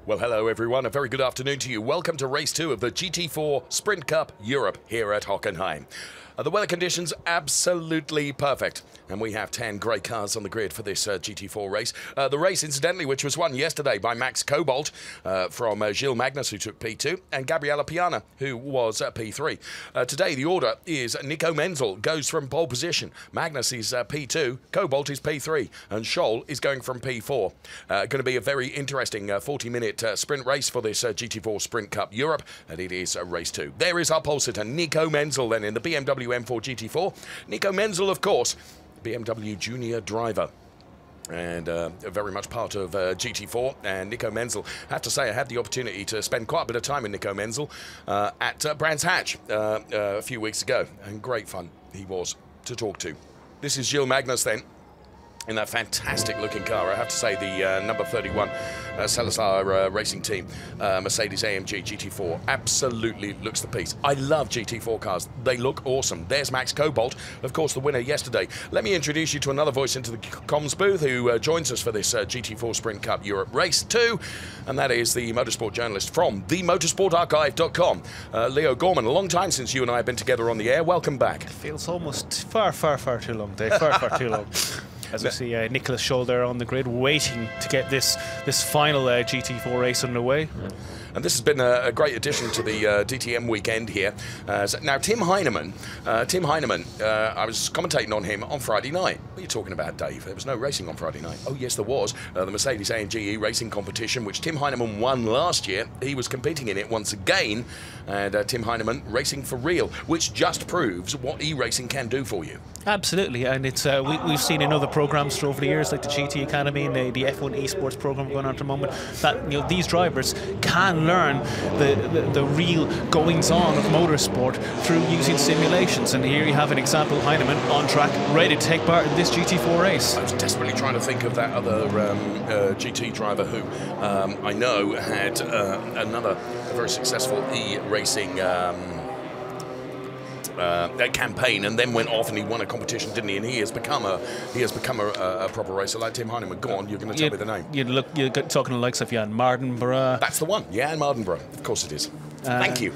Well, hello everyone, a very good afternoon to you. Welcome to race 2 of the GT4 Sprint Cup Europe here at Hockenheim. The weather conditions absolutely perfect, and we have 10 great cars on the grid for this GT4 race. The race, incidentally, which was won yesterday by Max Cobalt from Gilles Magnus, who took P2, and Gabriella Piana, who was P3. Today, the order is Nico Menzel goes from pole position. Magnus is P2, Cobalt is P3, and Scholl is going from P4. Going to be a very interesting 40-minute sprint race for this GT4 Sprint Cup Europe, and it is race 2. There is our pole sitter, Nico Menzel, then in the BMW M4 GT4. Nico Menzel, of course, BMW junior driver, and very much part of GT4. And Nico Menzel, I have to say, I had the opportunity to spend quite a bit of time with Nico Menzel at Brands Hatch a few weeks ago, and great fun he was to talk to. This is Gilles Magnus then, in that fantastic looking car. I have to say the number 31 Salazar racing team, Mercedes-AMG GT4, absolutely looks the piece. I love GT4 cars. They look awesome. There's Max Cobalt, of course, the winner yesterday. Let me introduce you to another voice into the comms booth who joins us for this GT4 Sprint Cup Europe Race 2, and that is the motorsport journalist from themotorsportarchive.com, Leo Gorman. A long time since you and I have been together on the air. Welcome back. It feels almost far too long, Dave. Far too long. As we see Nicholas Scholl there on the grid, waiting to get this final GT4 race underway. And this has been a great addition to the DTM weekend here. Now, Tim Heinemann, I was commentating on him on Friday night. What are you talking about, Dave? There was no racing on Friday night. Oh, yes, there was. The Mercedes-AMG racing competition, which Tim Heinemann won last year. He was competing in it once again. And Tim Heinemann racing for real, which just proves what e-racing can do for you. Absolutely, and it's we've seen in other programs over the years, like the GT Academy and the F1 esports program going on at the moment, that these drivers can learn the real goings-on of motorsport through using simulations. And here you have an example: Heinemann on track, ready to take part in this GT4 race. I was desperately trying to think of that other GT driver who I know had another very successful e-racing campaign, and then went off and he won a competition, didn't he? And he has become a proper racer like Tim Heinemann. Go on, you're going to tell me the name. You're talking to the likes of Jan Mardenborough. That's the one, Jan Mardenborough. Of course it is. Thank you.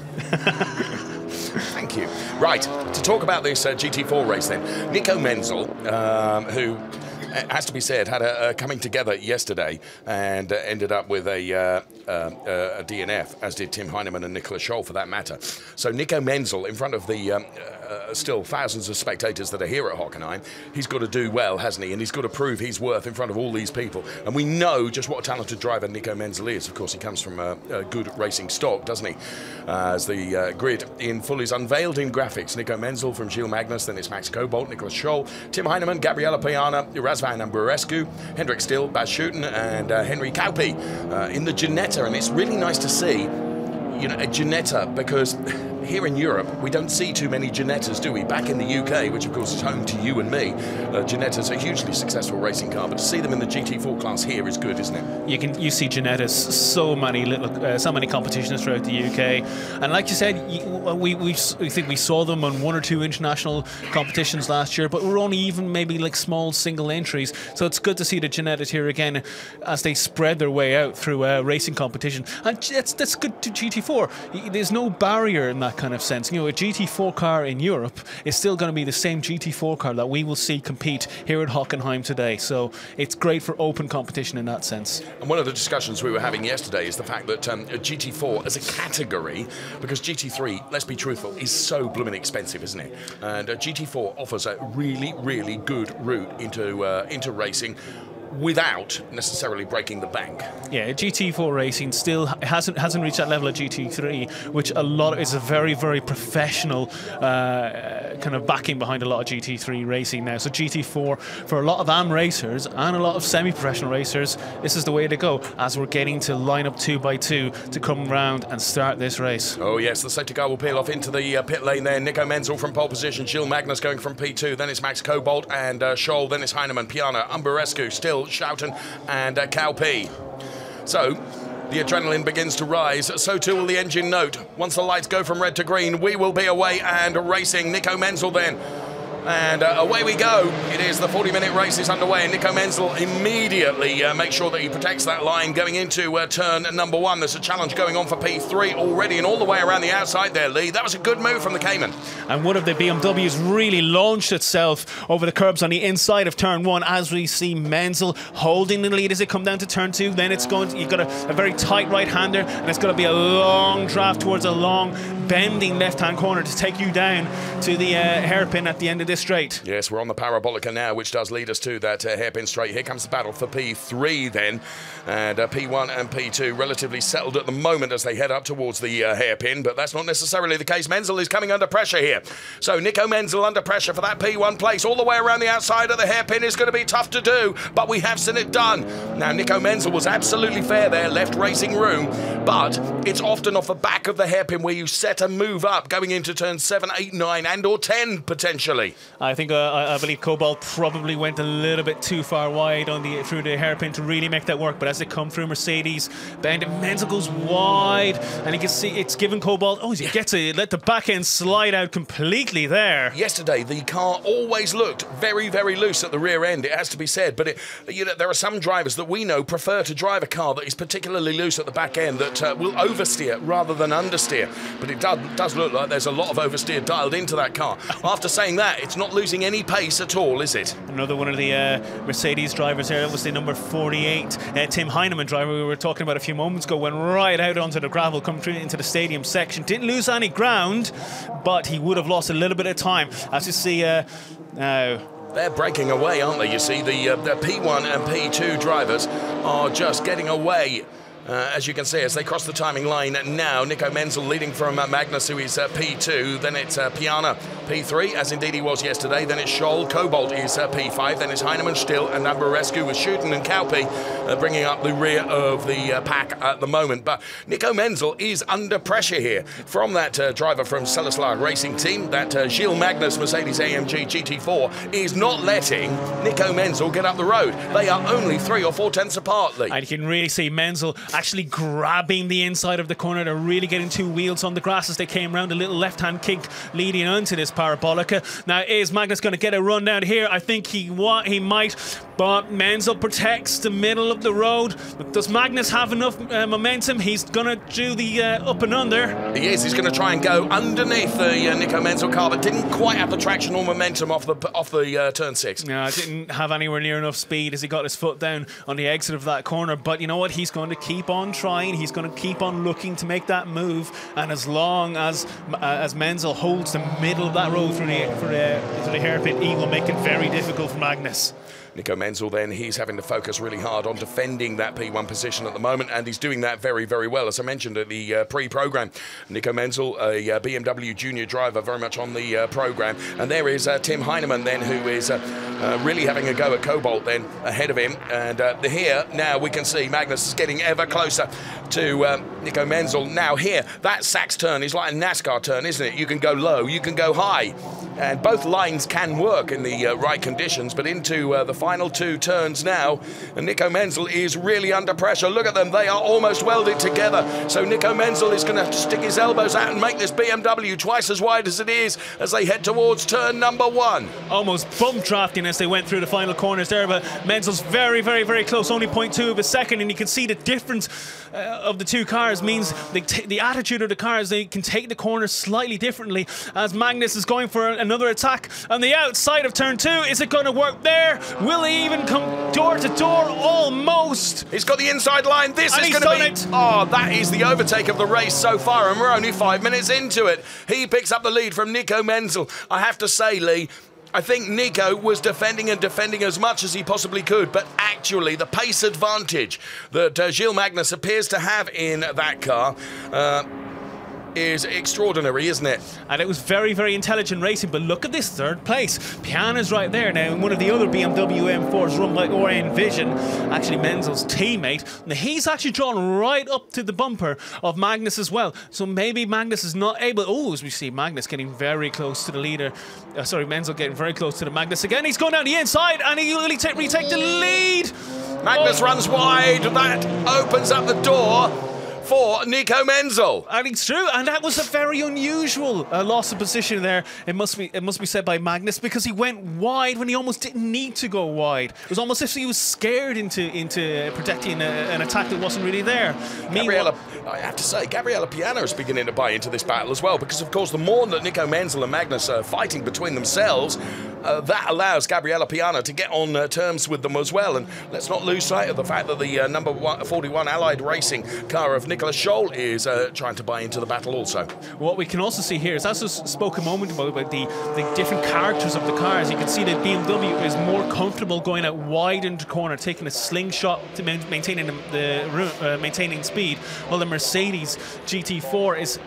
Thank you. Right, to talk about this GT4 race then, Nico Menzel, who, has to be said, had a coming together yesterday and ended up with a DNF, as did Tim Heinemann and Nicholas Scholl for that matter. So Nico Menzel, in front of the still thousands of spectators that are here at Hockenheim, he's got to do well, hasn't he? And he's got to prove his worth in front of all these people. And we know just what a talented driver Nico Menzel is. Of course, he comes from a good racing stock, doesn't he? As the grid in full is unveiled in graphics. Nico Menzel from Gilles Magnus, then it's Max Cobalt, Nicholas Scholl, Tim Heinemann, Gabriella Piana, Razvan Amburescu, Hendrik Still, Baz Schuten, and Henry Kaupi in the Ginetta. And it's really nice to see, a Ginetta, because here in Europe, we don't see too many Ginettas, do we? Back in the UK, which of course is home to you and me, Ginetta's a hugely successful racing car, but to see them in the GT4 class here is good, isn't it? You see Ginettas so many competitions throughout the UK, and like you said, we think we saw them on 1 or 2 international competitions last year, but we're only even maybe like small single entries. So it's good to see the Ginettas here again as they spread their way out through racing competition, and that's good to GT4. There's no barrier in that kind of sense. A GT4 car in Europe is still going to be the same GT4 car that we will see compete here at Hockenheim today. So it's great for open competition in that sense. And one of the discussions we were having yesterday is the fact that GT4 as a category, because GT3, let's be truthful, is so blooming expensive, isn't it? And GT4 offers a really, really good route into racing, without necessarily breaking the bank. Yeah, GT4 racing still hasn't reached that level of GT3, which is a very, very professional kind of backing behind a lot of GT3 racing now. So GT4, for a lot of AM racers and a lot of semi-professional racers, this is the way to go as we're getting to line up 2 by 2 to come round and start this race. Oh yes, the safety car will peel off into the pit lane there. Nico Menzel from pole position, Gilles Magnus going from P2, then it's Max Cobalt and Scholl, then it's Heinemann, Piana, Umberescu, Still, Schouten and Kaupi. So the adrenaline begins to rise, so too will the engine note. Once the lights go from red to green, we will be away and racing. Nico Menzel then And away we go. It is the 40-minute race is underway, and Nico Menzel immediately makes sure that he protects that line going into turn number 1. There's a challenge going on for P3 already, and all the way around the outside there, Lee. That was a good move from the Cayman. And one of the BMWs really launched itself over the curbs on the inside of turn 1, as we see Menzel holding the lead as it come down to turn 2. Then it's going to, you've got a very tight right-hander, and it's going to be a long draft towards a long bending left-hand corner to take you down to the hairpin at the end of this straight. Yes, we're on the parabolica now, which does lead us to that hairpin straight. Here comes the battle for P3 then, and P1 and P2 relatively settled at the moment as they head up towards the hairpin, but that's not necessarily the case. Menzel is coming under pressure here. So Nico Menzel under pressure for that P1 place all the way around the outside of the hairpin is going to be tough to do, but we have seen it done. Now Nico Menzel was absolutely fair there, left racing room, but it's often off the back of the hairpin where you set a move up going into turn 7, 8, 9 and or 10 potentially. I think I believe Cobalt probably went a little bit too far wide on through the hairpin to really make that work, but as they come through Mercedes, Menzel goes wide, and you can see it's given Cobalt, he gets to let the back end slide out completely there. Yesterday the car always looked very, very loose at the rear end, it has to be said, but there are some drivers that we know prefer to drive a car that is particularly loose at the back end, that will oversteer rather than understeer, but it does look like there's a lot of oversteer dialed into that car. After saying that, it's not losing any pace at all, is it? Another one of the Mercedes drivers here, that was the number 48, Tim Heinemann driver we were talking about a few moments ago, went right out onto the gravel, come through into the stadium section, didn't lose any ground, but he would have lost a little bit of time. As you see now, they're breaking away, aren't they? You see, the P1 and P2 drivers are just getting away. As you can see, as they cross the timing line now, Nico Menzel leading from Magnus, who is P2, then it's Piana P3, as indeed he was yesterday, then it's Scholl, Cobalt is P5, then it's Heinemann, Still, and Ambarescu with Schuten and Kaupi bringing up the rear of the pack at the moment. But Nico Menzel is under pressure here from that driver from Celislaw Racing Team, that Gilles Magnus Mercedes-AMG GT4 is not letting Nico Menzel get up the road. They are only 3 or 4 tenths apart, Lee. And you can really see Menzel actually grabbing the inside of the corner. They're really getting 2 wheels on the grass as they came round, a little left-hand kick leading onto this parabolica. Now, is Magnus going to get a run down here? I think he might, but Menzel protects the middle of the road. Does Magnus have enough momentum? He's going to do the up and under. He is. He's going to try and go underneath the Nico Menzel car, but didn't quite have the traction or momentum off the turn 6. No, didn't have anywhere near enough speed as he got his foot down on the exit of that corner. But you know what? He's going to keep on trying. He's going to keep on looking to make that move. And as long as Menzel holds the middle of that road through the hairpin, he will make it very difficult for Magnus. Nico Menzel then, he's having to focus really hard on defending that P1 position at the moment, and he's doing that very, very well. As I mentioned at the pre-program, Nico Menzel, a BMW junior driver, very much on the program. And there is Tim Heinemann then, who is really having a go at Cobalt then, ahead of him. And here, now we can see Magnus is getting ever closer to Nico Menzel. Now here, that Sachs turn is like a NASCAR turn, isn't it? You can go low, you can go high. And both lines can work in the right conditions, but into the final 2 turns now, and Nico Menzel is really under pressure. Look at them, they are almost welded together. So Nico Menzel is going to have to stick his elbows out and make this BMW twice as wide as it is as they head towards turn number 1. Almost bump drafting as they went through the final corners there, but Menzel's very, very, very close, only 0.2 of a second, and you can see the difference of the 2 cars means the attitude of the cars, they can take the corners slightly differently as Magnus is going for another attack on the outside of turn 2. Is it going to work there? Will he even come door to door? Almost. He's got the inside line. This is going to be it. Oh, that is the overtake of the race so far, and we're only 5 minutes into it. He picks up the lead from Nico Menzel. I have to say, Lee, I think Nico was defending as much as he possibly could, but actually the pace advantage that Gilles Magnus appears to have in that car is extraordinary, isn't it? And it was very, very intelligent racing, but look at this 3rd place. Piana's right there now, and one of the other BMW M4s run by Orion Vision, actually Menzel's teammate. Now he's actually drawn right up to the bumper of Magnus as well, so maybe Magnus is not able. Oh, as we see Magnus getting very close to the leader. Sorry, Menzel getting very close to the Magnus again. He's going down the inside, and he will retake the lead. Magnus runs wide. That opens up the door for Nico Menzel. And it's true, and that was a very unusual loss of position there. It must be said by Magnus, because he went wide when he almost didn't need to go wide. It was almost as if he was scared into protecting an attack that wasn't really there. I have to say, Gabriella Piana is beginning to buy into this battle as well, because of course the more that Nico Menzel and Magnus are fighting between themselves, that allows Gabriella Piana to get on terms with them as well. And let's not lose sight of the fact that the number 41 Allied Racing car of Nicolas Scholl is trying to buy into the battle also. What we can also see here is, as I spoke a moment ago about the different characters of the cars, you can see that BMW is more comfortable going out wide into the corner, taking a slingshot to maintaining speed, while the Mercedes GT4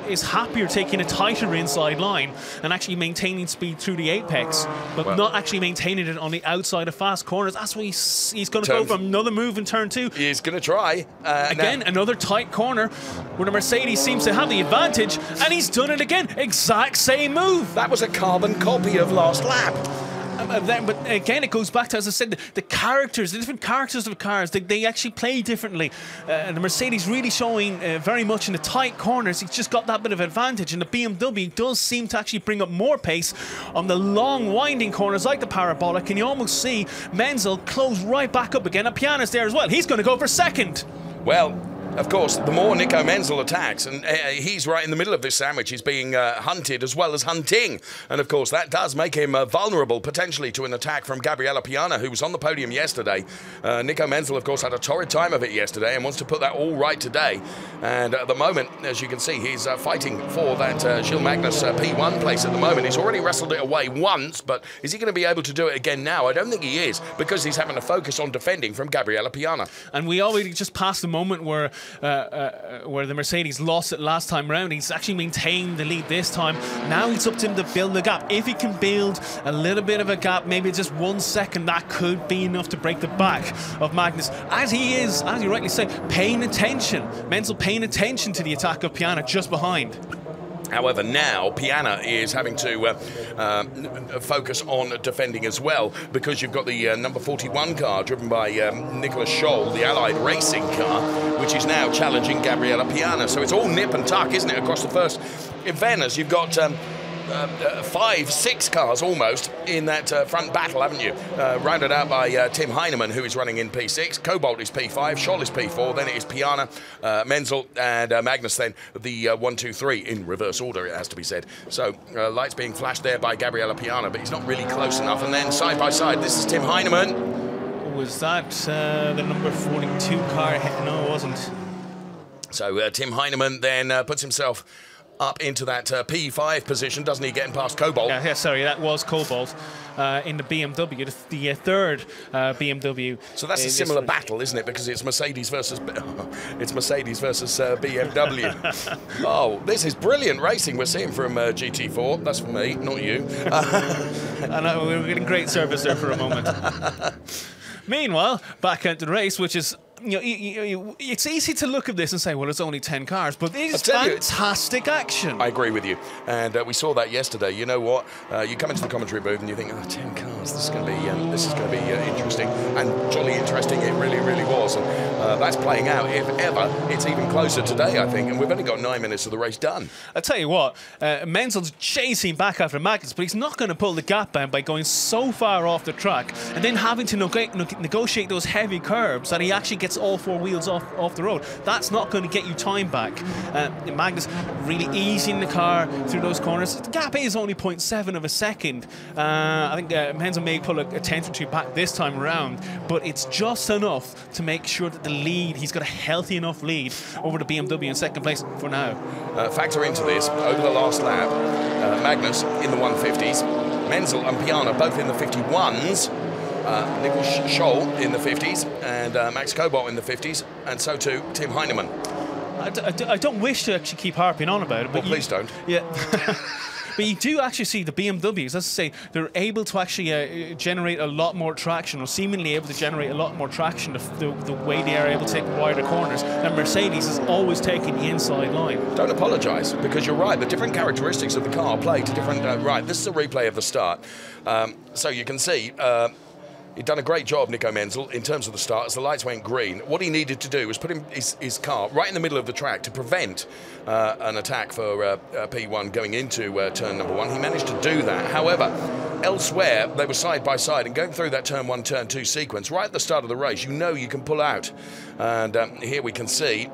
is happier taking a tighter inside line and actually maintaining speed through the apex, but not actually maintaining it on the outside of fast corners. That's why he's going to go for another move in turn 2. He's going to try. Again, another tight corner where the Mercedes seems to have the advantage, and he's done it again. Exact same move. That was a carbon copy of last lap. But again, it goes back to, as I said, the characters, the different characters of cars, they actually play differently. The Mercedes really showing very much in the tight corners. He's just got that bit of advantage, and the BMW does seem to actually bring up more pace on the long winding corners like the parabolic, and you almost see Menzel close right back up again. And Piana's there as well. He's going to go for second. Well, of course, the more Nico Menzel attacks, and he's right in the middle of this sandwich, he's being hunted as well as hunting. And of course, that does make him vulnerable potentially to an attack from Gabriella Piana, who was on the podium yesterday. Nico Menzel, of course, had a torrid time of it yesterday and wants to put that all right today. And at the moment, as you can see, he's fighting for that Gilles Magnus P1 place at the moment. He's already wrestled it away once, but is he going to be able to do it again now? I don't think he is, because he's having to focus on defending from Gabriella Piana. And we already just passed the moment where the Mercedes lost it last time round. He's actually maintained the lead this time. Now it's up to him to build the gap. If he can build a little bit of a gap, maybe just 1 second, that could be enough to break the back of Magnus. As he is, as you rightly say, paying attention. Menzel paying attention to the attack of Piana just behind. However, now Piana is having to focus on defending as well, because you've got the number 41 car driven by Nicolas Scholl, the Allied Racing car, which is now challenging Gabriella Piana. So it's all nip and tuck, isn't it, across the first. In fairness, you've got 5, 6 cars almost in that front battle, haven't you? Rounded out by Tim Heinemann, who is running in P6. Cobalt is P5, Scholl is P4, then it is Piana, Menzel, and Magnus, then the 1, 2, 3 in reverse order, it has to be said. So lights being flashed there by Gabriella Piana, but he's not really close enough. And then side by side, this is Tim Heinemann. Was that the number 42 car? No, it wasn't. So Tim Heinemann then puts himself up into that P5 position, doesn't he, getting past Cobalt? Yeah, sorry, that was Cobalt in the BMW, the third BMW. So that's a similar battle, isn't it? Because it's Mercedes versus BMW. Oh, this is brilliant racing we're seeing from GT4. That's for me, not you. I know, we were getting great service there for a moment. Meanwhile, back out to the race, which is, it's easy to look at this and say, well, it's only 10 cars, but it is fantastic action. I agree with you. And we saw that yesterday. You know what? You come into the commentary booth and you think, oh, 10 cars, this is going to be interesting. And jolly interesting it really, really was. And that's playing out. If ever, it's even closer today, I think. And we've only got 9 minutes of the race done. I'll tell you what, Menzel's chasing back after Magnus, but he's not going to pull the gap down by going so far off the track and then having to negotiate those heavy curbs that he actually gets all 4 wheels off the road. That's not going to get you time back. Magnus really easing the car through those corners. The gap is only 0.7 of a second. I think Menzel may pull a tenth or two back this time around, but it's just enough to make sure that the lead, he's got a healthy enough lead over the BMW in second place for now. Factor into this, over the last lap, Magnus in the 150s, Menzel and Piana both in the 51s, Nicolas Scholl in the 50s, and Max Cobalt in the 50s, and so too Tim Heinemann. I don't wish to actually keep harping on about it, but please don't. Yeah. But you do actually see the BMWs, as I say, they're able to actually generate a lot more traction, or seemingly able to generate a lot more traction the way they are able to take wider corners. And Mercedes is always taking the inside line. Don't apologise, because you're right. The different characteristics of the car play to different... right, this is a replay of the start. So you can see... He'd done a great job, Nico Menzel, in terms of the start. As the lights went green, what he needed to do was put his car right in the middle of the track to prevent an attack for P1 going into turn number 1. He managed to do that. However, elsewhere, they were side by side, and going through that turn 1, turn 2 sequence, right at the start of the race, you know you can pull out. And here we can see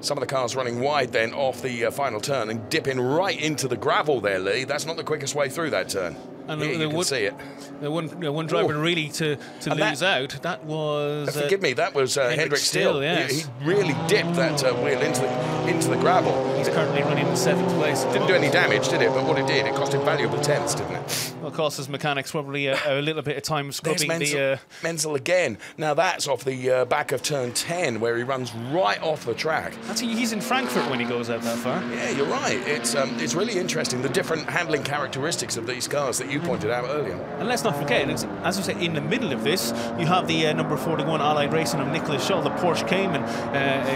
some of the cars running wide then off the final turn and dipping right into the gravel there, Lee. That's not the quickest way through that turn. And here you can see it. The one driver really to lose out, that was... forgive me, that was Hendrik Still. Yes. He really dipped that wheel into the gravel. He's currently running in 7th place. Didn't do any damage, did it? But what it did, it cost him valuable tenths, didn't it? Well, it cost his mechanics probably a little bit of time scrubbing the... Menzel again. Now that's off the back of turn 10, where he runs right off the track. He's in Frankfurt when he goes out that far. Yeah, you're right. It's really interesting, the different handling characteristics of these cars that you pointed out earlier. And let's not forget, as I say, in the middle of this, you have the number 41 Allied Racing of Nicholas Scholl, the Porsche Cayman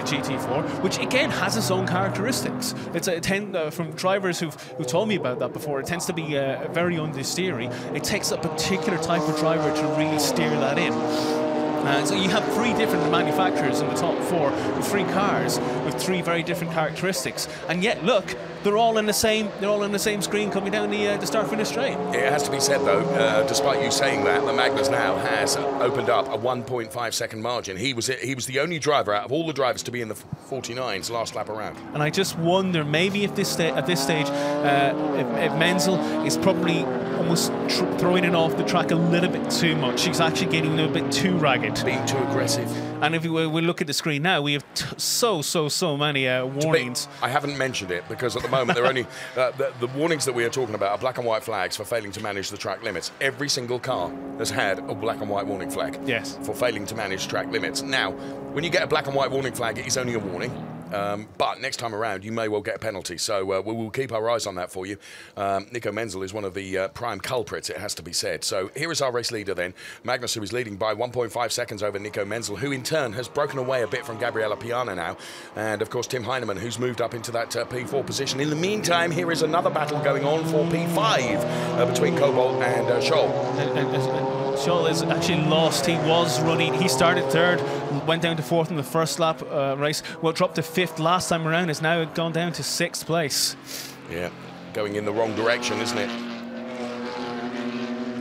GT4, which again has its own characteristics. It's from drivers who've told me about that before, it tends to be very understeery. It takes a particular type of driver to really steer that in. So you have 3 different manufacturers in the top 4 with 3 cars with 3 very different characteristics, and yet look, they're all in the same screen coming down the start-finish straight. It has to be said though, despite you saying that, the Magnus now has opened up a 1.5 second margin. He was the only driver out of all the drivers to be in the 49s last lap around. And I just wonder, maybe if at this stage, if Menzel is probably almost throwing it off the track a little bit too much. He's actually getting a bit too ragged. Being too aggressive. And if we look at the screen now, we have so many warnings. I haven't mentioned it because at the moment they're only the warnings that we are talking about are black and white flags for failing to manage the track limits. Every single car has had a black and white warning flag. Yes. For failing to manage track limits. Now, when you get a black and white warning flag, it is only a warning. But next time around, you may well get a penalty. So we will keep our eyes on that for you. Nico Menzel is one of the prime culprits, it has to be said. So here is our race leader then, Magnus, who is leading by 1.5 seconds over Nico Menzel, who in turn has broken away a bit from Gabriele Piana now. And of course, Tim Heinemann, who's moved up into that P4 position. In the meantime, here is another battle going on for P5 between Cobalt and Scholl. Scholl is actually lost. He was running. He started 3rd, went down to 4th in the first lap race. Well, dropped to 5th last time around. Has now gone down to 6th place. Yeah, going in the wrong direction, isn't it?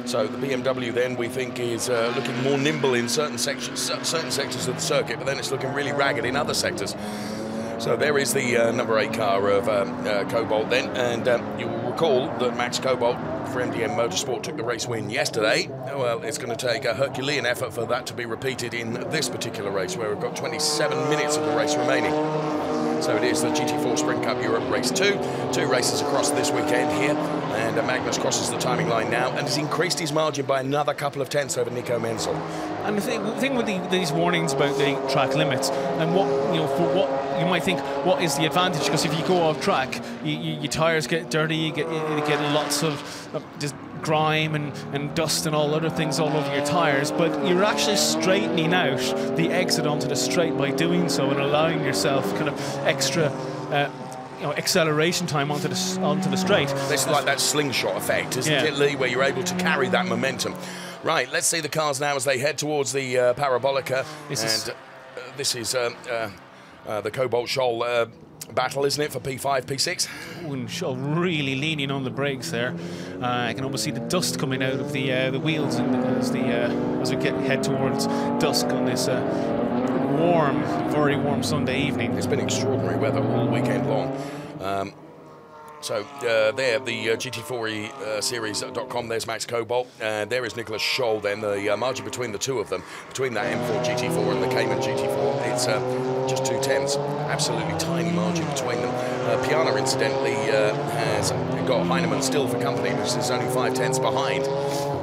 So the BMW then we think is looking more nimble in certain sectors of the circuit, but then it's looking really ragged in other sectors. So there is the number 8 car of Cobalt then, and you will recall that Max Cobalt for MDM Motorsport took the race win yesterday. Well, it's going to take a Herculean effort for that to be repeated in this particular race, where we've got 27 minutes of the race remaining. So it is the GT4 Sprint Cup Europe Race 2. 2 races across this weekend here, and Magnus crosses the timing line now and has increased his margin by another couple of tenths over Nico Menzel. And the thing with these warnings about the track limits, and for what you might think, what is the advantage? Because if you go off track, your tyres get dirty, you get lots of just grime and dust and all other things all over your tyres, but you're actually straightening out the exit onto the straight by doing so and allowing yourself kind of extra acceleration time onto the straight. It's like that slingshot effect, isn't it, Lee, where you're able to carry that momentum. Right, let's see the cars now as they head towards the Parabolica. This is the Cobalt Scholl battle, isn't it, for P5, P6? And Scholl really leaning on the brakes there. I can almost see the dust coming out of the wheels as we head towards dusk on this very warm Sunday evening. It's been extraordinary weather all weekend long. So there, the GT4 series.com, there's Max Cobalt, there is Nicholas Scholl then, the margin between the two of them, between that M4 GT4 and the Cayman GT4, it's just 2 tenths, absolutely tiny margin between them. Piana, incidentally, has got Heinemann still for company, which is only 5 tenths behind.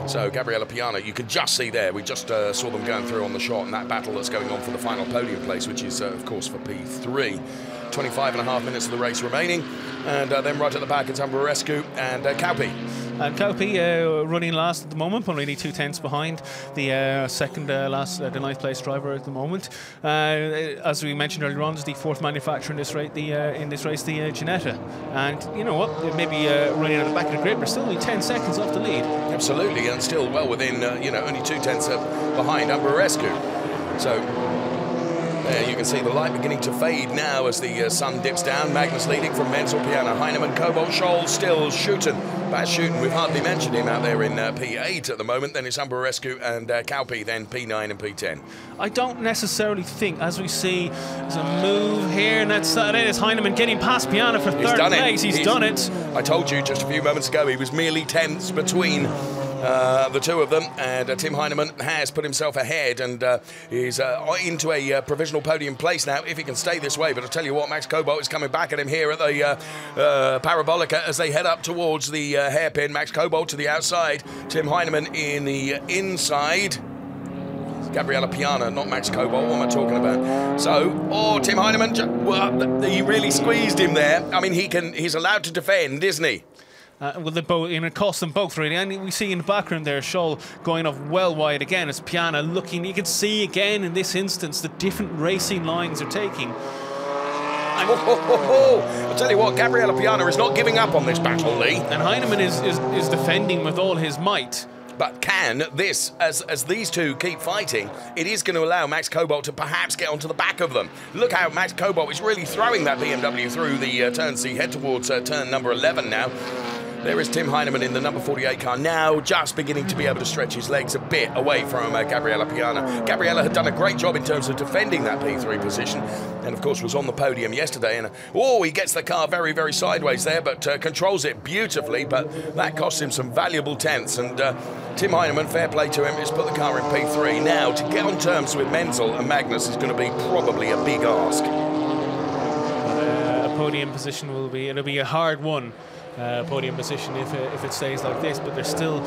So Gabriele Piana, you can just see there, we just saw them going through on the shot, and that battle that's going on for the final podium place, which is, of course, for P3. 25.5 minutes of the race remaining, and then right at the back it's Ambarescu and Caupi. And Kaupi running last at the moment, but only 2/10 behind the second last, the ninth place driver at the moment. As we mentioned earlier on, is the fourth manufacturer in this race, the Ginetta. And you know what? They may be running at the back of the grid, but still only 10 seconds off the lead. Absolutely, and still well within, only 2/10 behind Ambarescu. So there you can see the light beginning to fade now as the sun dips down. Magnus leading from Menzel, Piana, Heinemann, Cobalt, Scholl still shooting. Bad shooting, we've hardly mentioned him out there in P8 at the moment. Then it's Ambarescu and Kaupi, then P9 and P10. I don't necessarily think, as we see, there's a move here, and that's it is Heinemann getting past Piana for third place. He's done it. I told you just a few moments ago he was merely tenths between the two of them, and Tim Heinemann has put himself ahead and is into a provisional podium place now if he can stay this way. But I'll tell you what, Max Cobalt is coming back at him here at the Parabolica as they head up towards the hairpin. Max Cobalt to the outside, Tim Heinemann in the inside. Gabriella Piana, not Max Cobalt, what am I talking about? So, Tim Heinemann, well, he really squeezed him there. I mean, he's allowed to defend, isn't he? Well, they both, it cost them both really, and we see in the background there Scholl going off well wide again as Piana looking. You can see again in this instance the different racing lines are taking. I'll tell you what, Gabriella Piana is not giving up on this battle, Lee. And Heinemann is defending with all his might. But can this, as these two keep fighting, it is going to allow Max Cobalt to perhaps get onto the back of them. Look how Max Cobalt is really throwing that BMW through the turns. He head towards turn number 11 now. There is Tim Heinemann in the number 48 car now, just beginning to be able to stretch his legs a bit away from Gabriella Piana. Gabriella had done a great job in terms of defending that P3 position, and of course was on the podium yesterday. And he gets the car very, very sideways there, but controls it beautifully. But that cost him some valuable tenths. And Tim Heinemann, fair play to him, has put the car in P3. Now to get on terms with Menzel and Magnus is going to be probably a big ask. A podium position it'll be a hard one. Podium position if it stays like this, but there's still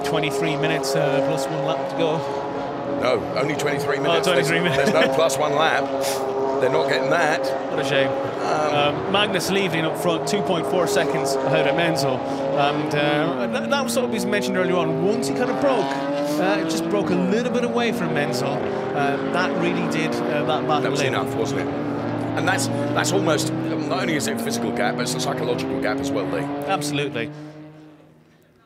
23 minutes plus 1 lap to go. No, only 23 minutes. 23 minutes. There's no plus 1 lap. They're not getting that. What a shame. Magnus leading up front, 2.4 seconds ahead of Menzel, and that was what we mentioned earlier on. Once he kind of broke, it just broke a little bit away from Menzel. That really did that battle. That was enough, wasn't it? And that's almost, not only is it a physical gap, but it's a psychological gap as well, Lee. Absolutely.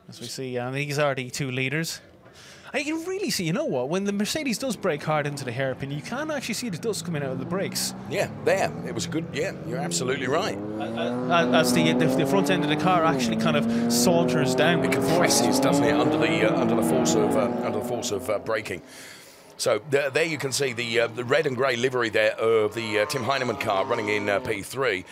As we see, these are the two leaders. And you can really see, you know what, when the Mercedes does brake hard into the hairpin, you can actually see the dust coming out of the brakes. Yeah, there. It was a good, yeah, you're absolutely right. As the front end of the car actually kind of saunters down. It compresses, doesn't it, under the force of braking. So there you can see the red and grey livery there of the Tim Heinemann car running in P3.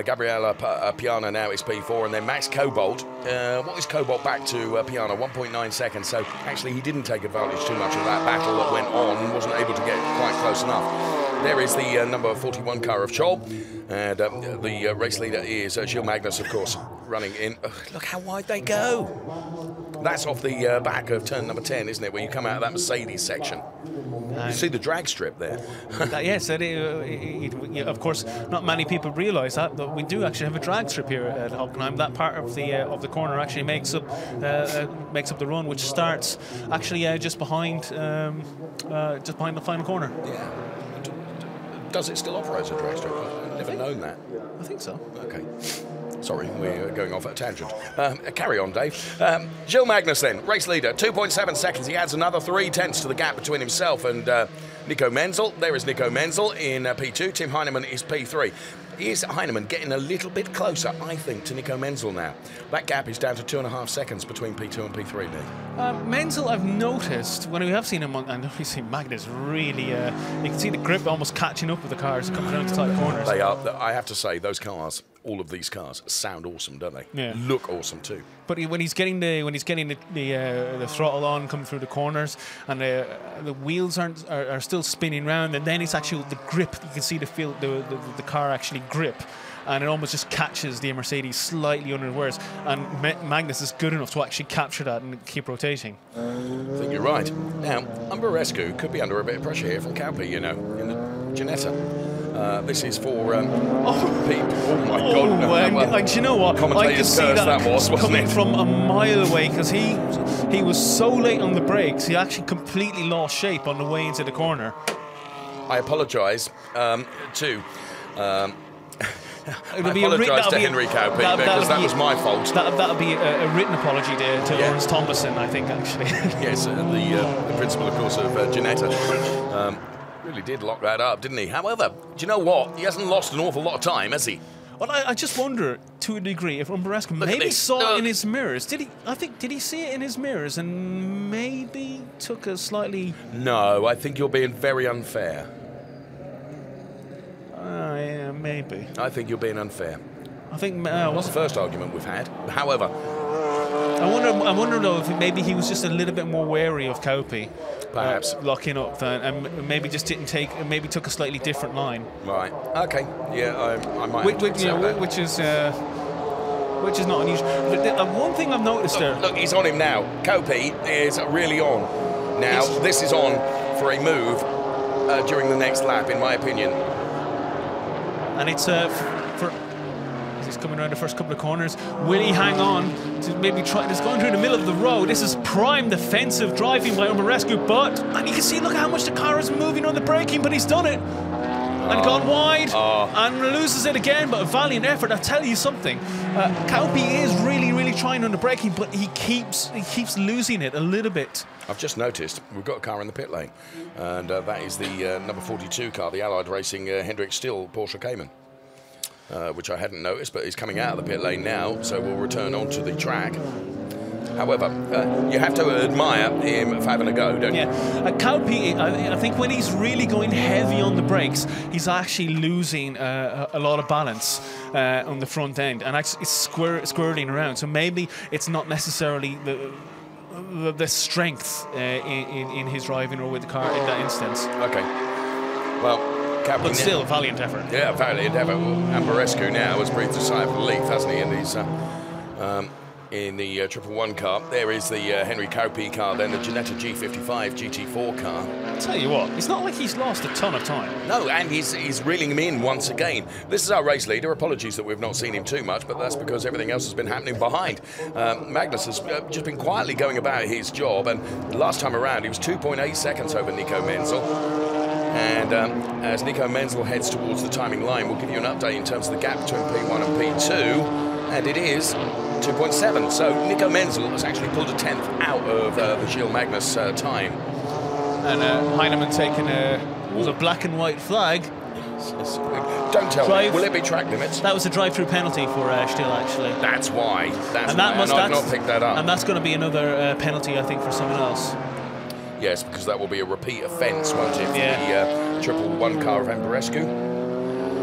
Gabriella Piana now is P4, and then Max Cobalt. What is Cobalt back to Piana? 1.9 seconds. So actually he didn't take advantage too much of that battle that went on, wasn't able to get quite close enough. There is the number 41 car of Scholl, and the race leader is Gilles Magnus, of course, running in. Look how wide they go. That's off the back of turn number 10, isn't it, where you come out of that Mercedes section. You see the drag strip there. Yes, of course, not many people realise that, but we do actually have a drag strip here at Hockenheim. That part of the corner actually makes up the run, which starts actually just behind the final corner. Yeah. Does it still offer as a drag strip? I've never known that. I think so. Okay. Sorry, we're going off at a tangent. Carry on, Dave. Gilles Magnus then, race leader, 2.7 seconds. He adds another 3/10 to the gap between himself and Nico Menzel. There is Nico Menzel in P2. Tim Heinemann is P3. Is Heinemann getting a little bit closer, I think, to Nico Menzel now? That gap is down to 2.5 seconds between P2 and P3, Lee. Menzel, I've noticed, when we have seen him, and we've seen Magnus really, you can see the grip almost catching up with the cars coming down to tight corners. They are, I have to say, those cars, all of these cars, sound awesome, don't they? Yeah. Look awesome too. But when he's getting the throttle on, coming through the corners, and the wheels are still spinning round, and then it's actually the grip. You can see the car actually grip, and it almost just catches the Mercedes slightly unawares. And Magnus is good enough to actually capture that and keep rotating. I think you're right. Now, Ambarescu could be under a bit of pressure here from Kaupi, you know, in the Ginetta. This is for Pete. Oh my God! And do you know what? I could see that coming from a mile away because he was so late on the brakes. He actually completely lost shape on the way into the corner. I apologise to. It'll I apologise to Henry Cowpea because that was my fault. That'll be a written apology to Lawrence Thomason, I think, actually. Yes, the principal, of course, of Ginetta. Really did lock that up, didn't he? However, do you know what? He hasn't lost an awful lot of time, has he? Well, I just wonder, to a degree, if Umberescu maybe saw it in his mirrors. Did he see it in his mirrors and maybe took a slightly... No, I think you're being very unfair. Yeah, maybe. I think you're being unfair. I think... What's the first argument we've had? However... I wonder though if maybe he was just a little bit more wary of Cowpea. Perhaps. Locking up and maybe just didn't take... Maybe took a slightly different line. Right. Okay. Yeah, I might which is not unusual. But one thing I've noticed there... Look, he's on him now. Cowpea is really on. Now, this is on for a move during the next lap, in my opinion. And it's he's coming around the first couple of corners. Will he hang on to maybe try? Just going through the middle of the road. This is prime defensive driving by Umberescu, and you can see, look how much the car is moving on the braking, but he's done it. And gone wide, and loses it again, but a valiant effort. I'll tell you something. Cowpea is really trying on the braking, but he keeps losing it a little bit. I've just noticed we've got a car in the pit lane, and that is the number 42 car, the Allied Racing Hendrik Still Porsche Cayman, which I hadn't noticed, but he's coming out of the pit lane now, so we'll return onto the track. However, you have to admire him for having a go, don't you? Yeah. Cowpea, I think when he's really going heavy on the brakes, he's actually losing a lot of balance on the front end, and actually it's squirting around. So maybe it's not necessarily the strength in his driving or with the car in that instance. Okay. Well, Cowpea, but still, valiant effort. Yeah, valiant effort. Umberescu now has breathed a sigh of relief, hasn't he? And he's in the 111 car. There is the Henry Cowpea car, then the Ginetta G55 GT4 car. I'll tell you what, it's not like he's lost a ton of time. No, and he's reeling him in once again. This is our race leader. Apologies that we've not seen him too much, but that's because everything else has been happening behind. Magnus has just been quietly going about his job, and last time around he was 2.8 seconds over Nico Menzel. And as Nico Menzel heads towards the timing line, we'll give you an update in terms of the gap between P1 and P2, and it is 2.7. So Nico Menzel has actually pulled a 10th out of the Gilles Magnus time. And Heinemann taking a black and white flag. Don't tell me, will it be track limits? That was a drive-through penalty for Still, actually. That's why. I've not picked that up. And that's going to be another penalty, I think, for someone else. Yes, because that will be a repeat offence, won't it, for the 111 car of Umberescu.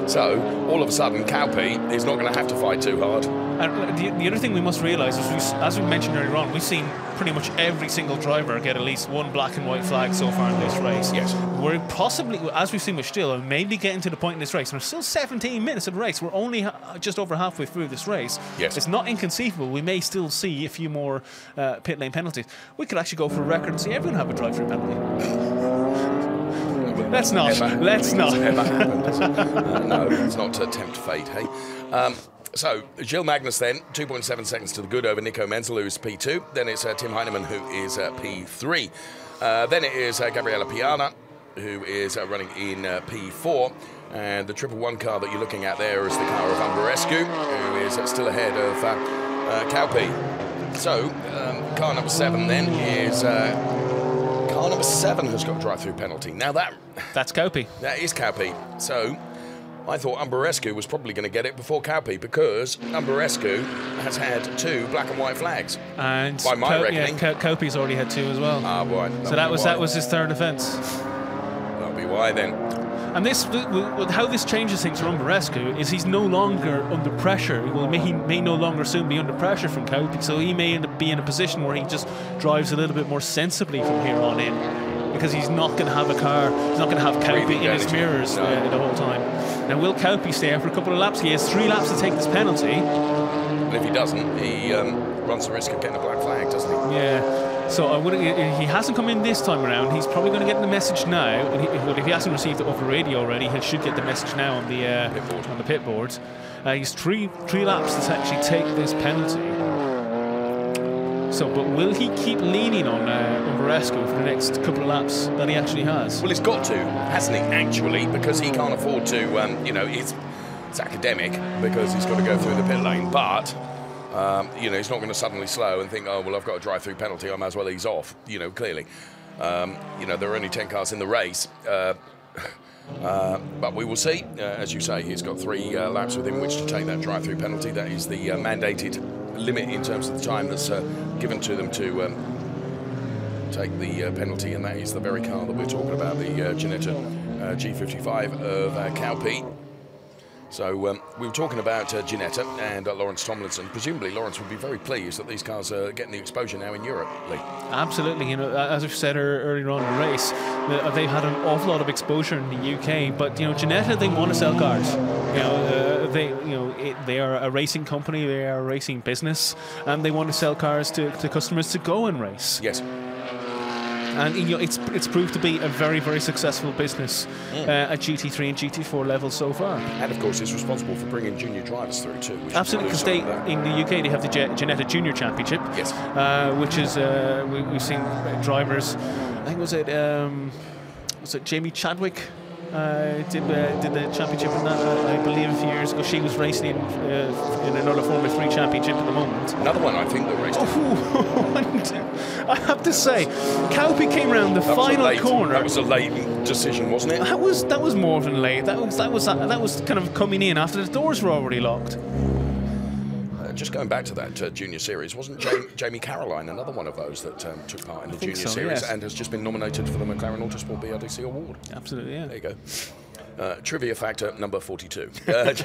So, all of a sudden, Cowpea is not going to have to fight too hard. And the other thing we must realise is, as we mentioned earlier on, we've seen pretty much every single driver get at least one black and white flag so far in this race. Yes. We're possibly, as we've seen with Still, maybe getting to the point in this race, and we're still 17 minutes of the race. We're only just over halfway through this race. Yes. It's not inconceivable. We may still see a few more pit lane penalties. We could actually go for a record and see everyone have a drive-through penalty. Let's not. Let's not. Never happened. No, let's not tempt fate, hey? So, Gilles Magnus then, 2.7 seconds to the good over Nico Menzel, who's P2. Then it's Tim Heinemann, who is P3. Then it is Gabriele Piana, who is running in P4. And the 111 car that you're looking at there is the car of Umberescu, who is still ahead of Cowpea. So, car number 7 then is... car number 7 has got a drive-through penalty. Now that's Cowpea. That is Cowpea. So I thought Umberescu was probably going to get it before Cowpea because Umberescu has had 2 black and white flags. And by my reckoning, Cowpea's already had 2 as well. Ah, right. So that was his 3rd offence. That'll be why then. And how this changes things for Umberescu is he's no longer under pressure. He may no longer soon be under pressure from Cowpea, so he may be in a position where he just drives a little bit more sensibly from here on in, because he's not going to have a car. He's not going to have Cowpea in his mirrors the whole time. Now, will Cowpea stay out for a couple of laps? He has 3 laps to take this penalty. And if he doesn't, he runs the risk of getting a black flag, doesn't he? Yeah. So he hasn't come in this time around. He's probably going to get the message now. And if he hasn't received it over radio already, he should get the message now on the pit board. He's three laps to actually take this penalty. So, but will he keep leaning on Barescu for the next couple of laps that he actually has? Well, he's got to, hasn't he? Actually, because he can't afford to. You know, it's academic because he's got to go through the pit lane, but. You know, he's not going to suddenly slow and think, oh, well, I've got a drive-through penalty, I might as well ease off, you know, clearly. You know, there are only 10 cars in the race. But we will see. As you say, he's got 3 laps within which to take that drive-through penalty. That is the mandated limit in terms of the time that's given to them to take the penalty, and that is the very car that we're talking about, the Ginetta G55 of Cowpea. So we were talking about Ginetta and Lawrence Tomlinson. Presumably Lawrence would be very pleased that these cars are getting the exposure now in Europe, Lee. Absolutely. You know, as I've said earlier on in the race, they've had an awful lot of exposure in the UK. But you know, Ginetta, they want to sell cars. You know, they are a racing company, they are a racing business, and they want to sell cars to customers to go and race. Yes. And you know, it's proved to be a very, very successful business at GT3 and GT4 level so far. And of course, it's responsible for bringing junior drivers through too. Absolutely, because in the UK they have the Ginetta Junior Championship. Yes. Which is we've seen drivers. I think was it Jamie Chadwick. Did the championship in that, I believe, a few years ago. She was racing in another Formula 3 championship at the moment. Another one, I think, that raced. I have to say, Cowpea came around the final corner. That was a late decision, wasn't it? That was more than late. That was kind of coming in after the doors were already locked. Just going back to that junior series, wasn't Jamie Caroline another one of those that took part in the junior series, yes, and has just been nominated for the McLaren Autosport BRDC award? Absolutely, yeah. There you go. Trivia factor number 42. As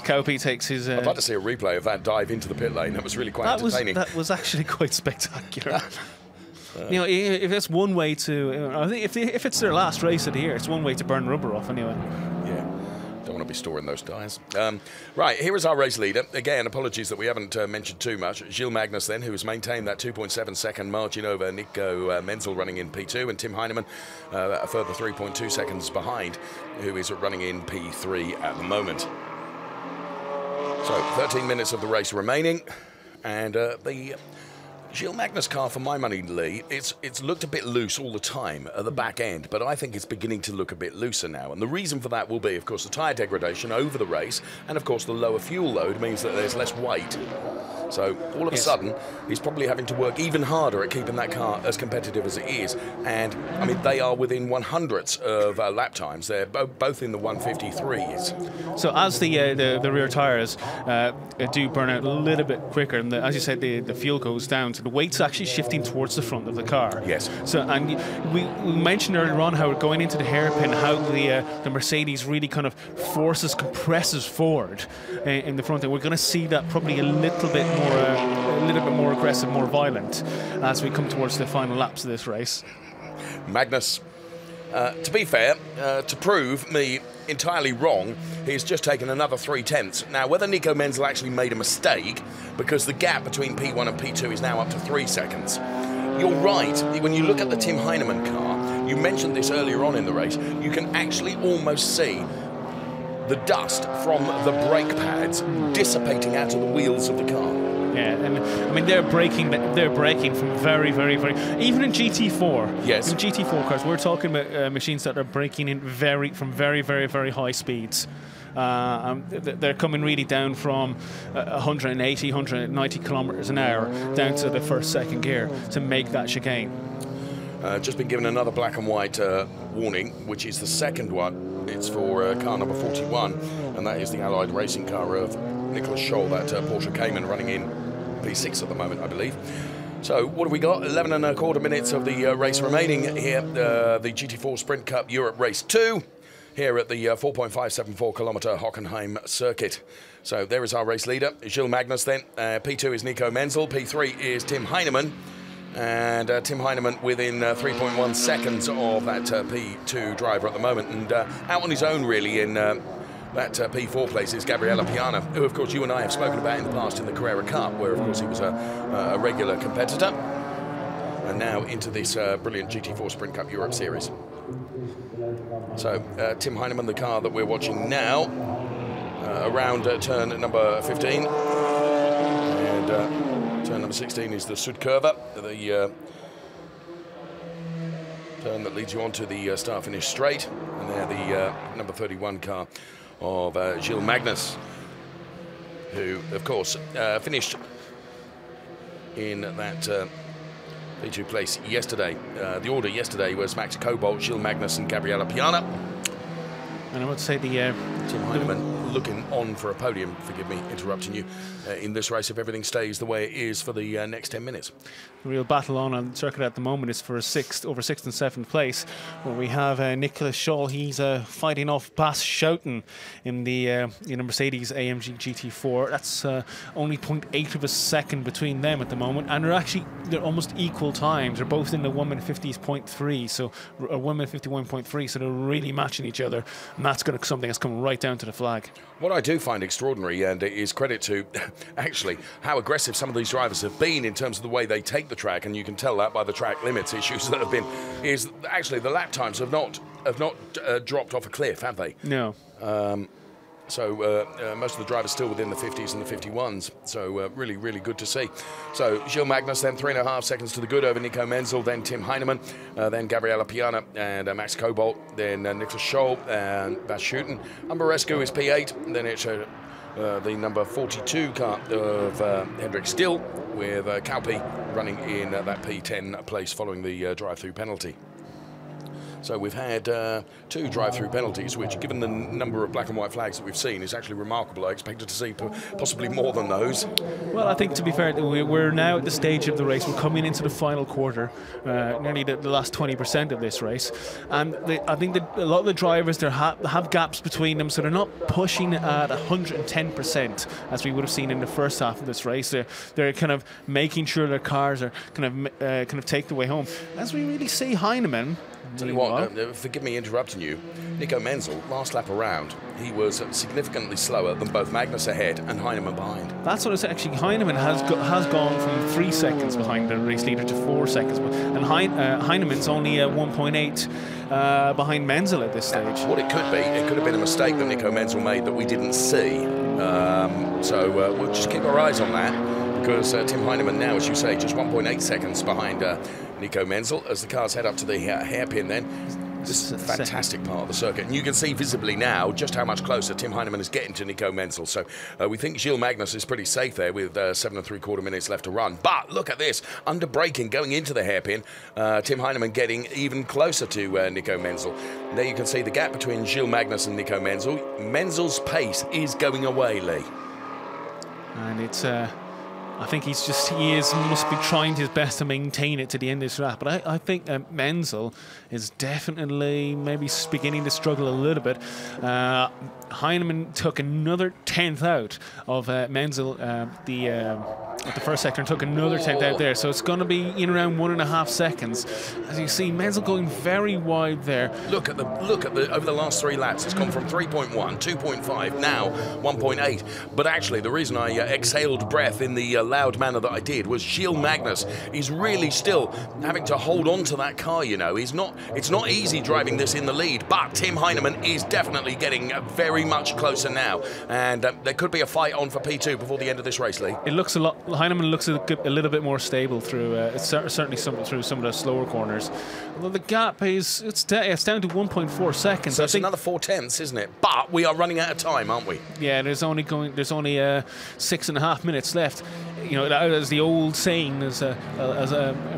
Cowpea takes his... I'd like to see a replay of that dive into the pit lane. That was really quite entertaining. That was actually quite spectacular. You know, if that's one way to... I think if it's their last race of the year, it's one way to burn rubber off anyway. Yeah. Don't want to be storing those tyres. Right, here is our race leader. Again, apologies that we haven't mentioned too much. Gilles Magnus then, who has maintained that 2.7 second margin over Nico Menzel running in P2, and Tim Heinemann a further 3.2 seconds behind, who is running in P3 at the moment. So 13 minutes of the race remaining, and the Gilles Magnus car, for my money, Lee, it's looked a bit loose all the time at the back end, but I think it's beginning to look a bit looser now. And the reason for that will be, of course, the tyre degradation over the race, and of course the lower fuel load means that there's less weight. So all of a sudden, he's probably having to work even harder at keeping that car as competitive as it is. And I mean, they are within 100ths of lap times. They're both in the 153s. So as the rear tyres do burn out a little bit quicker, and as you said, the fuel goes down, so the weight's actually shifting towards the front of the car. Yes. So and we mentioned earlier on how going into the hairpin, how the Mercedes really kind of compresses forward in the front, and we're going to see that probably a little bit more aggressive, more violent as we come towards the final laps of this race. Magnus, to be fair, to prove me entirely wrong, he's just taken another 3/10. Now, whether Nico Menzel actually made a mistake, because the gap between P1 and P2 is now up to 3 seconds. You're right, when you look at the Tim Heinemann car, you mentioned this earlier on in the race, you can actually almost see the dust from the brake pads dissipating out of the wheels of the car. Yeah, and I mean they're braking from very, very, very, even in GT4. Yes. In GT4 cars, we're talking about machines that are braking in from very, very, very high speeds. They're coming really down from 180, 190 kilometers an hour down to the first, second gear to make that chicane. Just been given another black and white warning, which is the second one. It's for car number 41, and that is the Allied racing car of Nicholas Scholl, that Porsche Cayman, running in P6 at the moment, I believe. So what have we got? 11 1/4 minutes of the race remaining here. The GT4 Sprint Cup Europe Race 2 here at the 4.574 kilometre Hockenheim circuit. So there is our race leader, Gilles Magnus then. P2 is Nico Menzel. P3 is Tim Heinemann. And Tim Heinemann within 3.1 seconds of that P2 driver at the moment. And out on his own, really, in that P4 place is Gabriele Piana, who, of course, you and I have spoken about in the past in the Carrera Cup, where, of course, he was a regular competitor. and now into this brilliant GT4 Sprint Cup Europe series. So Tim Heinemann, the car that we're watching now, around turn number 15, and turn number 16 is the Sudkurve, the turn that leads you on to the start-finish straight, and there the number 31 car of Gilles Magnus, who, of course, finished in that P2 place yesterday. The order yesterday was Max Cobalt, Gilles Magnus, and Gabriella Piana. And I would say the Tim Heinemann looking on for a podium, forgive me interrupting you, in this race if everything stays the way it is for the next 10 minutes. The real battle on the circuit at the moment is for a over 6th and 7th place, where we have Nicholas Scholl. He's fighting off Bas Schouten in the Mercedes-AMG GT4. That's only 0.8 of a second between them at the moment, and they're almost equal times. They're both in the 1:50.3, so 1:51.3, so they're really matching each other, and that's something that's coming right down to the flag. What I do find extraordinary, and it is credit to actually how aggressive some of these drivers have been in terms of the way they take the track, and you can tell that by the track limits issues that have been, is actually the lap times have not dropped off a cliff, have they? No. So most of the drivers still within the 50s and the 51s. So really, really good to see. So Gilles Magnus then 3.5 seconds to the good over Nico Menzel, then Tim Heinemann, then Gabriella Piana and Max Cobalt, then Nicholas Scholl and Bas Schouten. Umberescu is P8, and then it's the number 42 car of Hendrik Still, with Kaupi running in that P10 place following the drive-through penalty. So we've had 2 drive-through penalties, which, given the number of black and white flags that we've seen, is actually remarkable. I expected to see possibly more than those. Well, I think, to be fair, we're now at the stage of the race. We're coming into the final quarter, nearly the last 20% of this race. And I think that a lot of the drivers have gaps between them, so they're not pushing at 110%, as we would have seen in the first half of this race. They're kind of making sure their cars are kind of take the way home. As we really see Heinemann. Tell you what, forgive me interrupting you. Nico Menzel, last lap around, he was significantly slower than both Magnus ahead and Heinemann behind. That's what it's actually. Heinemann has gone from 3 seconds behind the race leader to 4 seconds, and Heinemann's only 1.8 behind Menzel at this stage. What it could have been a mistake that Nico Menzel made that we didn't see. So we'll just keep our eyes on that, because Tim Heinemann now, as you say, just 1.8 seconds behind Nico Menzel as the cars head up to the hairpin then. This is a fantastic part of the circuit, and you can see visibly now just how much closer Tim Heinemann is getting to Nico Menzel. So we think Gilles Magnus is pretty safe there with 7 3/4 minutes left to run. But look at this, under braking going into the hairpin, Tim Heinemann getting even closer to Nico Menzel. There you can see the gap between Gilles Magnus and Nico Menzel. Menzel's pace is going away, Lee. And it's I think must be trying his best to maintain it to the end of this lap. But I think Menzel is definitely maybe beginning to struggle a little bit. Heinemann took another 10th out of Menzel at the first sector, and took another 10th out there. So it's going to be in around 1.5 seconds. As you see, Menzel going very wide there. Look at the over the last 3 laps, it's gone from 3.1, 2.5, now 1.8. But actually, the reason I exhaled breath in the loud manner that I did was Gilles Magnus is really still having to hold on to that car. You know, it's not easy driving this in the lead. But Tim Heinemann is definitely getting very much closer now, and there could be a fight on for P2 before the end of this race, Lee. It looks a lot. Heinemann looks a little bit more stable through certainly through some of the slower corners. Although the gap is down to 1.4 seconds. So it's another 4/10, isn't it? But we are running out of time, aren't we? Yeah, there's only 6.5 minutes left. You know, as the old saying, as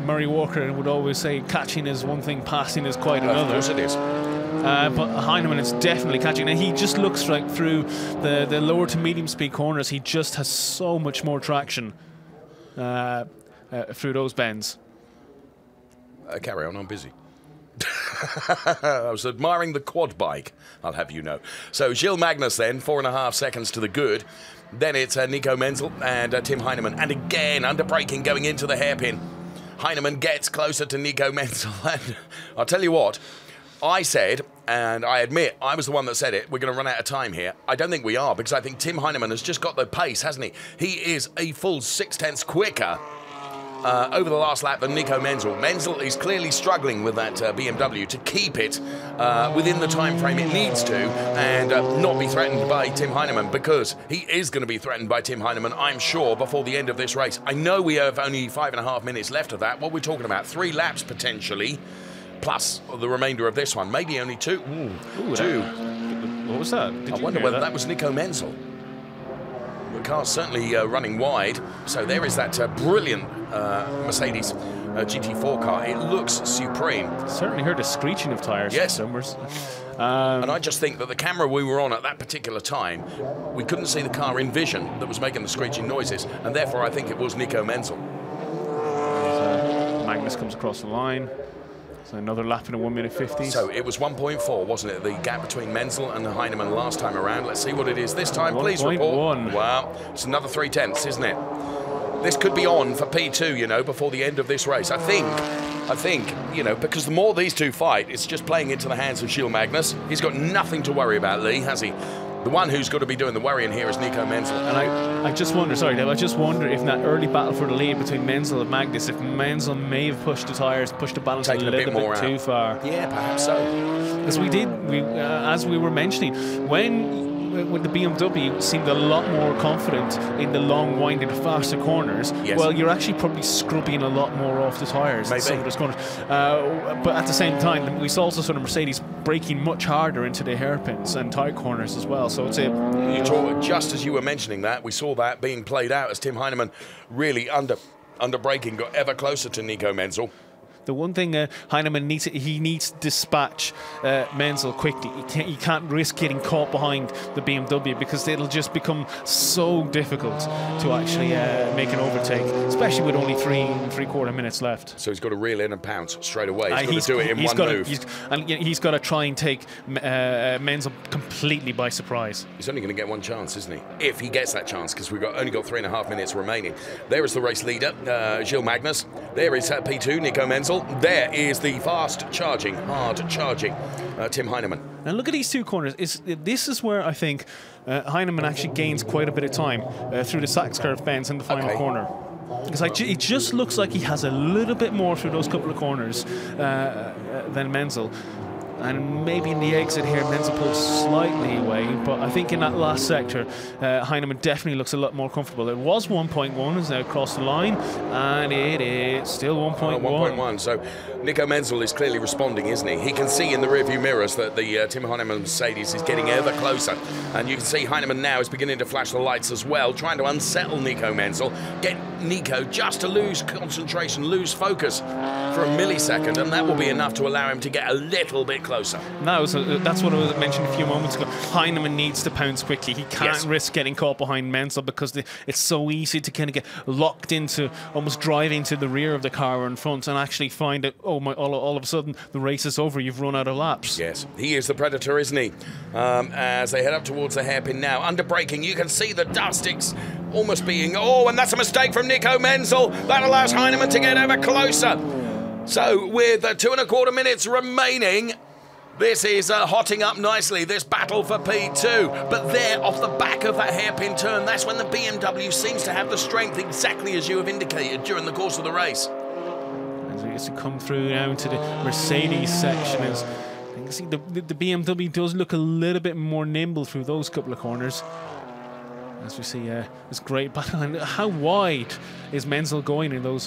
Murray Walker would always say, catching is one thing, passing is quite another. Of course it is. But Heinemann is definitely catching, and he just looks like through the lower to medium speed corners, he just has so much more traction through those bends. Carry on, I'm busy. I was admiring the quad bike, I'll have you know. So Gilles Magnus then, 4.5 seconds to the good. Then it's Nico Menzel and Tim Heinemann, and again under braking going into the hairpin. Heinemann gets closer to Nico Menzel, and I'll tell you what, I said, and I admit I was the one that said it, we're going to run out of time here. I don't think we are, because I think Tim Heinemann has just got the pace, hasn't he? He is a full 0.6 quicker over the last lap than Nico Menzel. Menzel is clearly struggling with that BMW to keep it within the time frame it needs to and not be threatened by Tim Heinemann, because he is going to be threatened by Tim Heinemann, I'm sure, before the end of this race. I know we have only 5.5 minutes left of that. What we're talking about, 3 laps potentially, plus the remainder of this one. Maybe only 2. Ooh, 2. What was that? I wonder whether that was Nico Menzel. The car's certainly running wide. So there is that brilliant Mercedes GT4 car. It looks supreme. Certainly heard a screeching of tyres. Yes. And I just think that the camera we were on at that particular time, we couldn't see the car in vision that was making the screeching noises, and therefore I think it was Nico Menzel. Magnus comes across the line. So another lap in a 1:50. So it was 1.4, wasn't it? The gap between Menzel and Heinemann last time around. Let's see what it is this time. Please report. 1.1. Wow, it's another 0.3, isn't it? This could be on for P2, you know, before the end of this race. I think, you know, because the more these two fight, it's just playing into the hands of Gilles Magnus. He's got nothing to worry about, Lee, has he? The one who's got to be doing the worrying here is Nico Menzel. And I just wonder, sorry Dave, I just wonder if in that early battle for the lead between Menzel and Magnus, if Menzel may have pushed the tyres, pushed the balance a little bit too far. Yeah, perhaps so. Because as we were mentioning, when the BMW seemed a lot more confident in the long, winding, faster corners, yes, well, you're actually probably scrubbing a lot more off the tyres in some of those corners. But at the same time, we saw also sort of Mercedes braking much harder into the hairpins and tight corners as well. So it's just as you were mentioning that, we saw that being played out as Tim Heinemann really under braking got ever closer to Nico Menzel. The one thing Heinemann needs to dispatch Menzel quickly. He can't risk getting caught behind the BMW, because it'll just become so difficult to actually make an overtake, especially with only 3 3/4 minutes left. So he's got to reel in and pounce straight away. He's got to do it in one move. He's got to try and take Menzel completely by surprise. He's only going to get one chance, isn't he? If he gets that chance, because we've only got 3.5 minutes remaining. There is the race leader, Gilles Magnus. There is P2, Nico Menzel. There is the fast-charging, hard-charging Tim Heinemann. Now look at these 2 corners. This is where I think Heinemann actually gains quite a bit of time through the Sachs curve bends in the final corner. Because it just looks like he has a little bit more through those couple of corners than Menzel. And maybe in the exit here, Menzel pulls slightly away, but I think in that last sector, Heinemann definitely looks a lot more comfortable. It was 1.1, is now across the line, and it is still 1.1. 1.1, so Nico Menzel is clearly responding, isn't he? He can see in the rearview mirrors that the Tim Heinemann Mercedes is getting ever closer, and you can see Heinemann now is beginning to flash the lights as well, trying to unsettle Nico Menzel, get Nico just to lose concentration, lose focus for a millisecond, and that will be enough to allow him to get a little bit closer. No, so that's what I mentioned a few moments ago. Heinemann needs to pounce quickly. He can't risk getting caught behind Menzel, because it's so easy to kind of get locked into almost driving to the rear of the car in front and actually find that, oh my, all of a sudden the race is over, you've run out of laps. Yes, he is the predator, isn't he? As they head up towards the hairpin now, under braking, you can see the dust almost being, and that's a mistake from Nico Menzel. That allows Heinemann to get ever closer. So with 2.25 minutes remaining, this is hotting up nicely, this battle for P2. But there, off the back of that hairpin turn, that's when the BMW seems to have the strength, exactly as you have indicated during the course of the race. As we get to come through now into the Mercedes section, as you can see, the BMW does look a little bit more nimble through those couple of corners. As we see this great battle. And how wide is Menzel going in those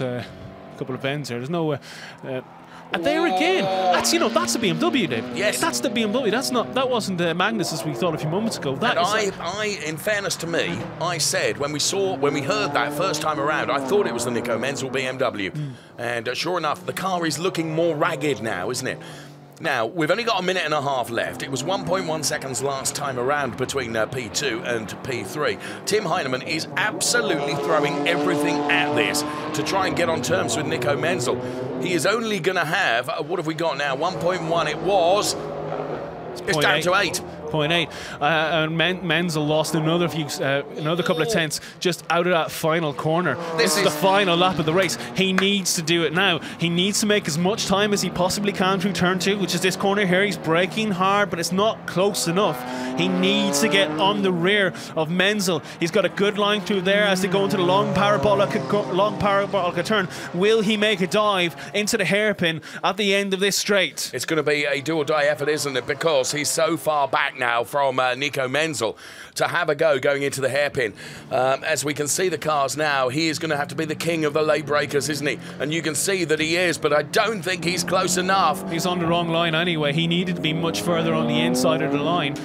couple of bends here? There's no... and there again, that's the BMW, Dave. Yes, that's the BMW. That wasn't Magnus, as we thought a few moments ago. In fairness to me, I said when we heard that first time around, I thought it was the Nico Menzel BMW, and sure enough, the car is looking more ragged now, isn't it? Now, we've only got 1.5 minutes left. It was 1.1 seconds last time around between P2 and P3. Tim Heinemann is absolutely throwing everything at this to try and get on terms with Nico Menzel. He is only going to have, what have we got now? 1.1 it was. It's down to 8. 0.8. And Menzel lost another couple of tenths just out of that final corner. This is the final lap of the race. He needs to do it now. He needs to make as much time as he possibly can through turn 2, which is this corner here. He's braking hard, but it's not close enough. He needs to get on the rear of Menzel. He's got a good line through there as they go into the long parabolic turn. Will he make a dive into the hairpin at the end of this straight? It's going to be a do-or-die effort, isn't it? Because he's so far back now from Nico Menzel to have a go going into the hairpin. As we can see the cars now, he is going to have to be the king of the late breakers, isn't he? And you can see that he is, but I don't think he's close enough. He's on the wrong line anyway. He needed to be much further on the inside of the line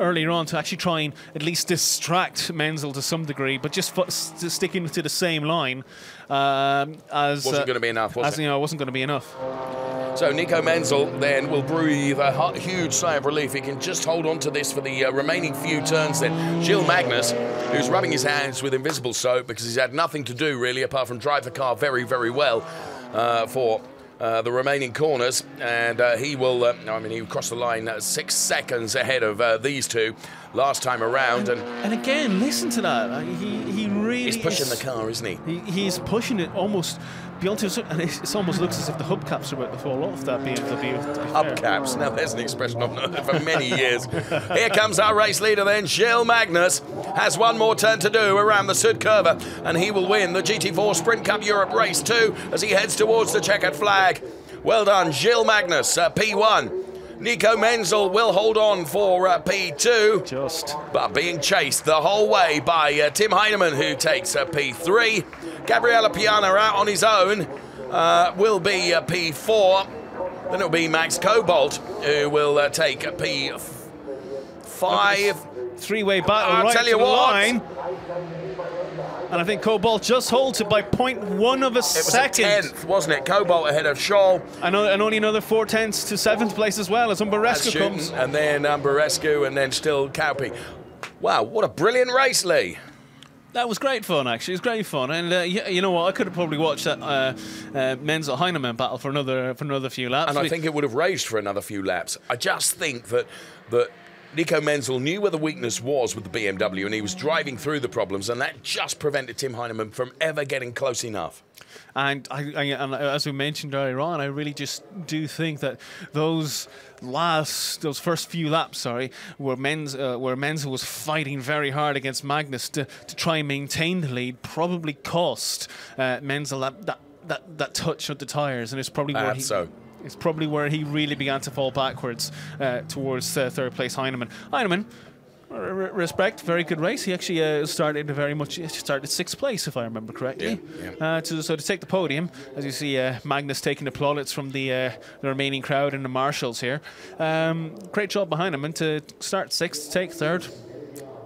earlier on to actually try and at least distract Menzel to some degree, but just sticking to the same line as wasn't going to be enough, was it? You know, wasn't going to be enough. So Nico Menzel then will breathe a huge sigh of relief. He can just hold on to this for the remaining few turns then. Gilles Magnus, who's rubbing his hands with invisible soap because he's had nothing to do really apart from drive the car very, very well for the remaining corners, and he will, I mean, he crossed the line 6 seconds ahead of these two last time around. And again, listen to that. He really he's pushing the car, isn't he? He's pushing it almost beyond to, and it almost looks as if the hubcaps are about to fall off that BMW. Hubcaps. Now, there's an expression I've known for many years. Here comes our race leader then. Gilles Magnus has one more turn to do around the Sud Curve, and he will win the GT4 Sprint Cup Europe Race 2 as he heads towards the checkered flag. Well done, Gilles Magnus, P1. Nico Menzel will hold on for P2, but being chased the whole way by Tim Heinemann, who takes P3. Gabriele Piana out on his own will be P4. Then it'll be Max Cobalt who will take P5. Three-way battle right to the line. And I think Cobalt just holds it by 0.1 of a second. It was a 10th, wasn't it? Cobalt ahead of Scholl. And only another 4/10 to 7th place as well as Umberescu comes. And then Umberescu, and then still Cowpy. Wow, what a brilliant race, Lee. That was great fun, actually. It was great fun, and you know what? I could have probably watched that Menzel Heinemann battle for another few laps. And I think it would have raged for another few laps. I just think that Nico Menzel knew where the weakness was with the BMW, and he was driving through the problems, and that just prevented Tim Heinemann from ever getting close enough. And as we mentioned earlier on, I really just do think that those first few laps, where Menzel was fighting very hard against Magnus to try and maintain the lead, probably cost Menzel that touch of the tyres, and it's probably where It's probably where he really began to fall backwards towards third place Heinemann. Heinemann, respect, very good race. He actually started 6th place, if I remember correctly. Yeah. So to take the podium, as you see Magnus taking the plaudits from the remaining crowd and the marshals here. Great job by Heinemann to start 6th, take 3rd.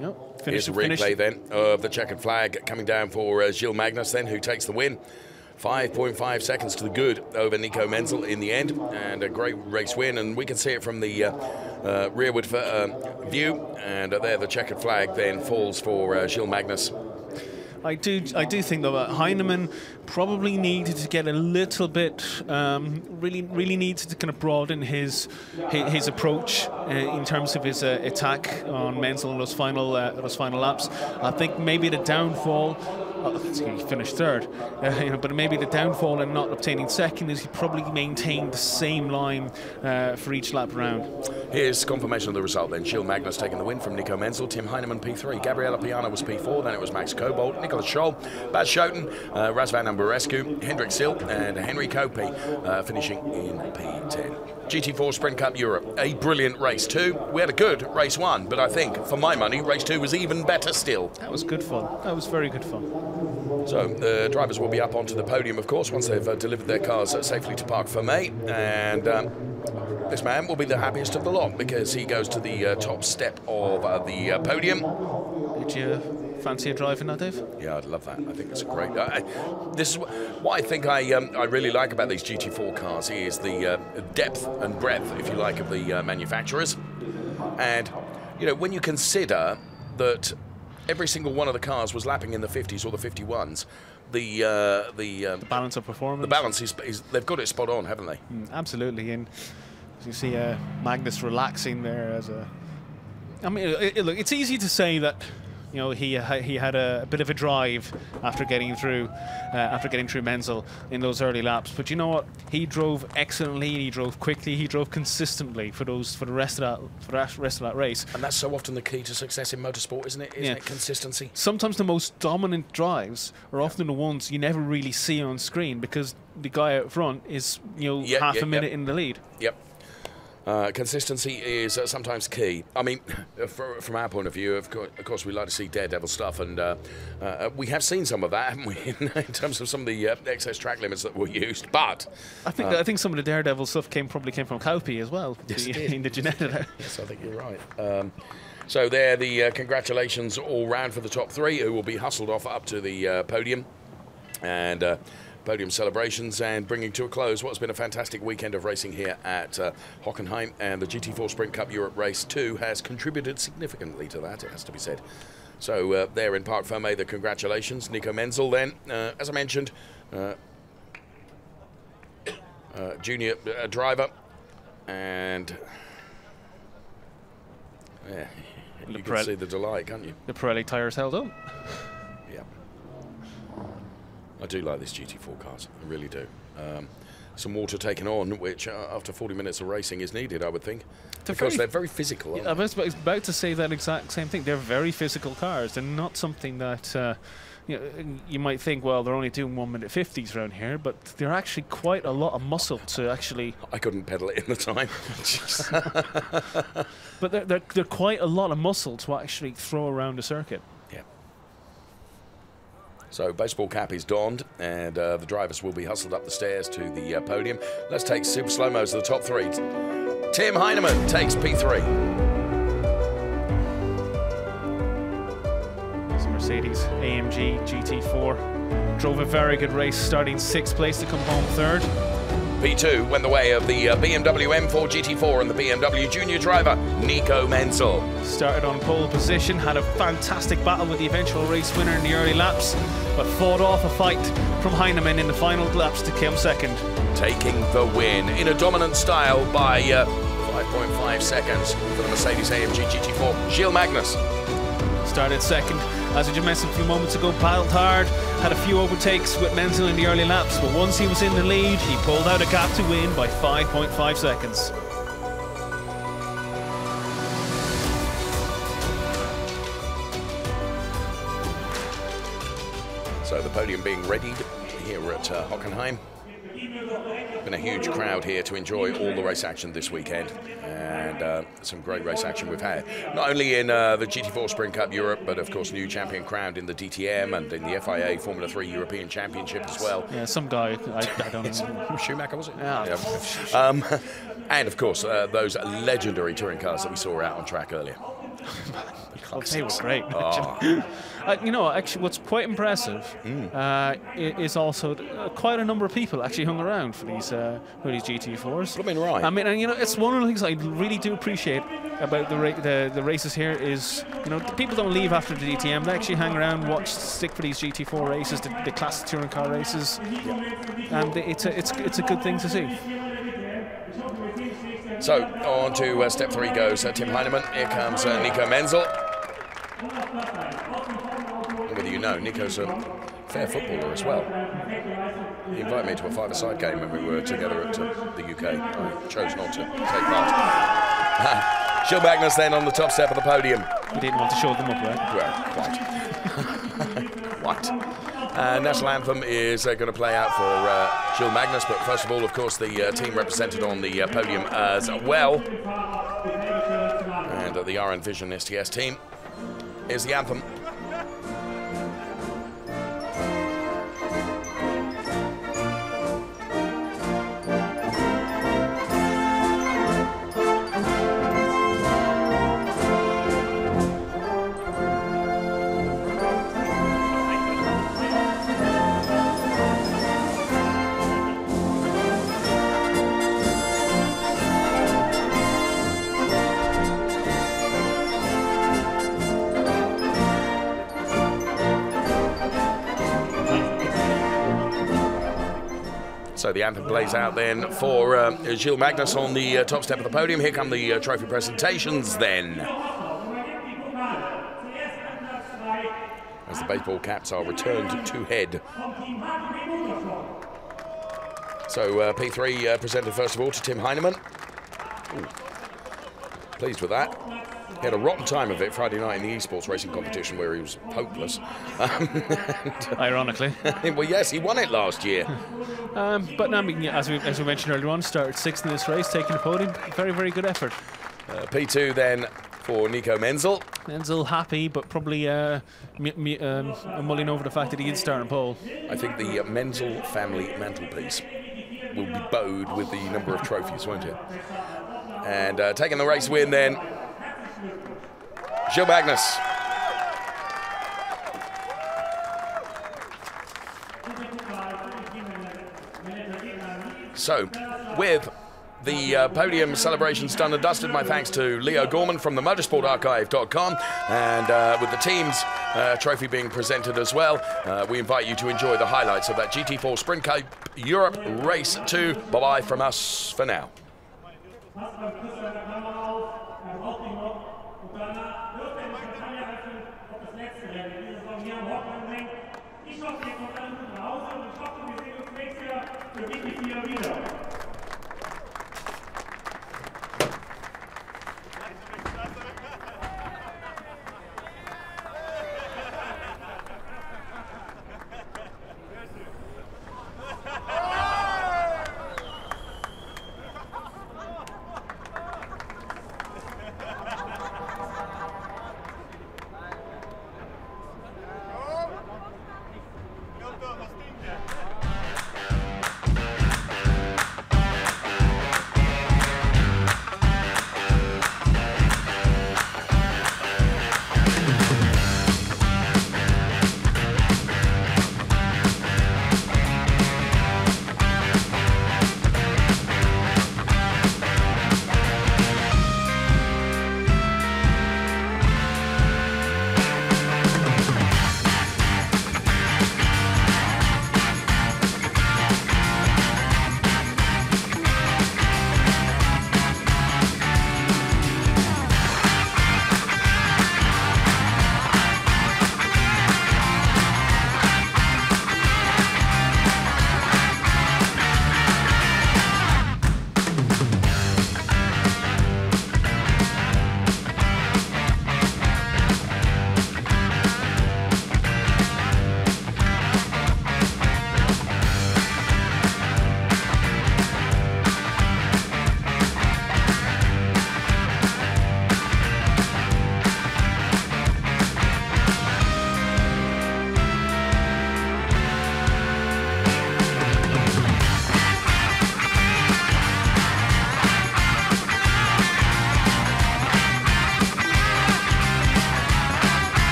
Yep. Here's a replay then of the checkered flag coming down for Gilles Magnus then, who takes the win. 5.5 seconds to the good over Nico Menzel in the end, and a great race win, and we can see it from the rearward view, and there the checkered flag then falls for Gilles Magnus. I do think though that Heinemann probably needed to get a little bit, really needed to kind of broaden his approach in terms of his attack on Menzel in those final laps. I think maybe the downfall. He finished 3rd, but maybe the downfall in not obtaining 2nd is he probably maintained the same line for each lap round. Here's confirmation of the result then. Gilles Magnus taking the win from Nico Menzel, Tim Heinemann P3, Gabriele Piana was P4, then it was Max Cobalt, Nicolas Scholl, Baz Schoten, Razvan Umberescu, Hendrik Sill, and Henry Copey finishing in P10. GT4 Sprint Cup Europe, a brilliant race 2. We had a good race 1, but I think, for my money, race 2 was even better still. That was good fun. That was very good fun. So the drivers will be up onto the podium, of course, once they've delivered their cars safely to Parc Fermé, and this man will be the happiest of the lot because he goes to the top step of the podium. Did you fancy a drive in that, Dave? Yeah, I'd love that. I think it's a great... this is what I think I really like about these GT4 cars is the depth and breadth, if you like, of the manufacturers. And, you know, when you consider that every single one of the cars was lapping in the 50s or the 51s, the balance of performance. The balance is they've got it spot on, haven't they? Absolutely. And as you see Magnus relaxing there as a... I mean, look, it's easy to say that You know, he had a bit of a drive after getting through Menzel in those early laps. But you know what? He drove excellently. He drove quickly. He drove consistently for the rest of that race. And that's so often the key to success in motorsport, isn't it? Isn't it consistency? Sometimes the most dominant drives are often the ones you never really see on screen because the guy out front is half a minute in the lead. Yep. Consistency is sometimes key. I mean, from our point of view, of course, we like to see daredevil stuff, and we have seen some of that, haven't we, in terms of some of the excess track limits that were used. But I think some of the daredevil stuff probably came from Calpe as well. Yes, in the Ginetta. Yes, I think you're right. So there, the congratulations all round for the top three, who will be hustled off up to the podium, and podium celebrations, and bringing to a close what's been a fantastic weekend of racing here at Hockenheim. And the GT4 Sprint Cup Europe Race 2 has contributed significantly to that, it has to be said. So there in Parc Fermé, the congratulations. Nico Menzel then, as I mentioned, junior driver, and yeah, you can see the delight, can't you? The Pirelli tyres held up. Yeah. I do like this GT4 cars, I really do. Some water taken on, which after 40 minutes of racing is needed, I would think. Because they're very physical, aren't I was about to say that exact same thing. They're very physical cars. They're not something that you might think, well, they're only doing 1 minute 50s around here, but they're actually quite a lot of muscle to actually... I couldn't pedal it in the time. But they're quite a lot of muscle to actually throw around a circuit. Yeah. So baseball cap is donned, and the drivers will be hustled up the stairs to the podium. Let's take super slow-mos to the top three. Tim Heinemann takes P3. It's Mercedes-AMG GT4. Drove a very good race, starting 6th place to come home 3rd. P2 went the way of the BMW M4 GT4 and the BMW junior driver, Nico Menzel. Started on pole position, had a fantastic battle with the eventual race winner in the early laps, but fought off a fight from Heinemann in the final laps to come 2nd. Taking the win in a dominant style by 5.5 seconds for the Mercedes-AMG GT4, Gilles Magnus. Started 2nd, as we just mentioned a few moments ago, battled hard, had a few overtakes with Menzel in the early laps, but once he was in the lead, he pulled out a gap to win by 5.5 seconds. So the podium being readied here at Hockenheim. Been a huge crowd here to enjoy all the race action this weekend, and some great race action we've had. Not only in the GT4 Sprint Cup Europe, but of course new champion crowned in the DTM and in the FIA Formula 3 European Championship as well. Yeah, some guy, I don't know. Schumacher, was it? Yeah. And of course those legendary touring cars that we saw out on track earlier. They were great. Oh. You know, actually, what's quite impressive is also quite a number of people actually hung around for these GT4s. I mean, right. I mean, and you know, it's one of the things I really do appreciate about the races here is, you know, people don't leave after the DTM. They actually hang around, stick for these GT4 races, the classic touring car races, and it's a good thing to see. So on to step 3 goes Tim Heinemann. Here comes Nico Menzel. Whether you know, Nico's a fair footballer as well. He invited me to a five-a-side game when we were together at the UK. I chose not to take part. Gilles Magnus then on the top step of the podium. You didn't want to show them up, right? Well, quite. National anthem is going to play out for Gilles Magnus, but first of all, of course, the team represented on the podium as well. And the RN Vision STS team is the anthem. So the anthem plays out then for Gilles Magnus on the top step of the podium. Here come the trophy presentations then. as the baseball caps are returned to head. So P3 presented first of all to Tim Heinemann. Ooh. Pleased with that. He had a rotten time of it Friday night in the esports racing competition where he was hopeless. Ironically. Well, yes, he won it last year. But no, I mean, as we mentioned earlier on, started 6th in this race, taking the podium. Very, very good effort. P2 then for Nico Menzel. Menzel happy, but probably mulling over the fact that he did start on pole. I think the Menzel family mantelpiece will be bowed with the number of trophies, won't it? And taking the race win then, Gilles Magnus. So, with the podium celebrations done and dusted, my thanks to Leo Gorman from the motorsportarchive.com, and with the team's trophy being presented as well, we invite you to enjoy the highlights of that GT4 Sprint Cup Europe Race 2. Bye-bye from us for now.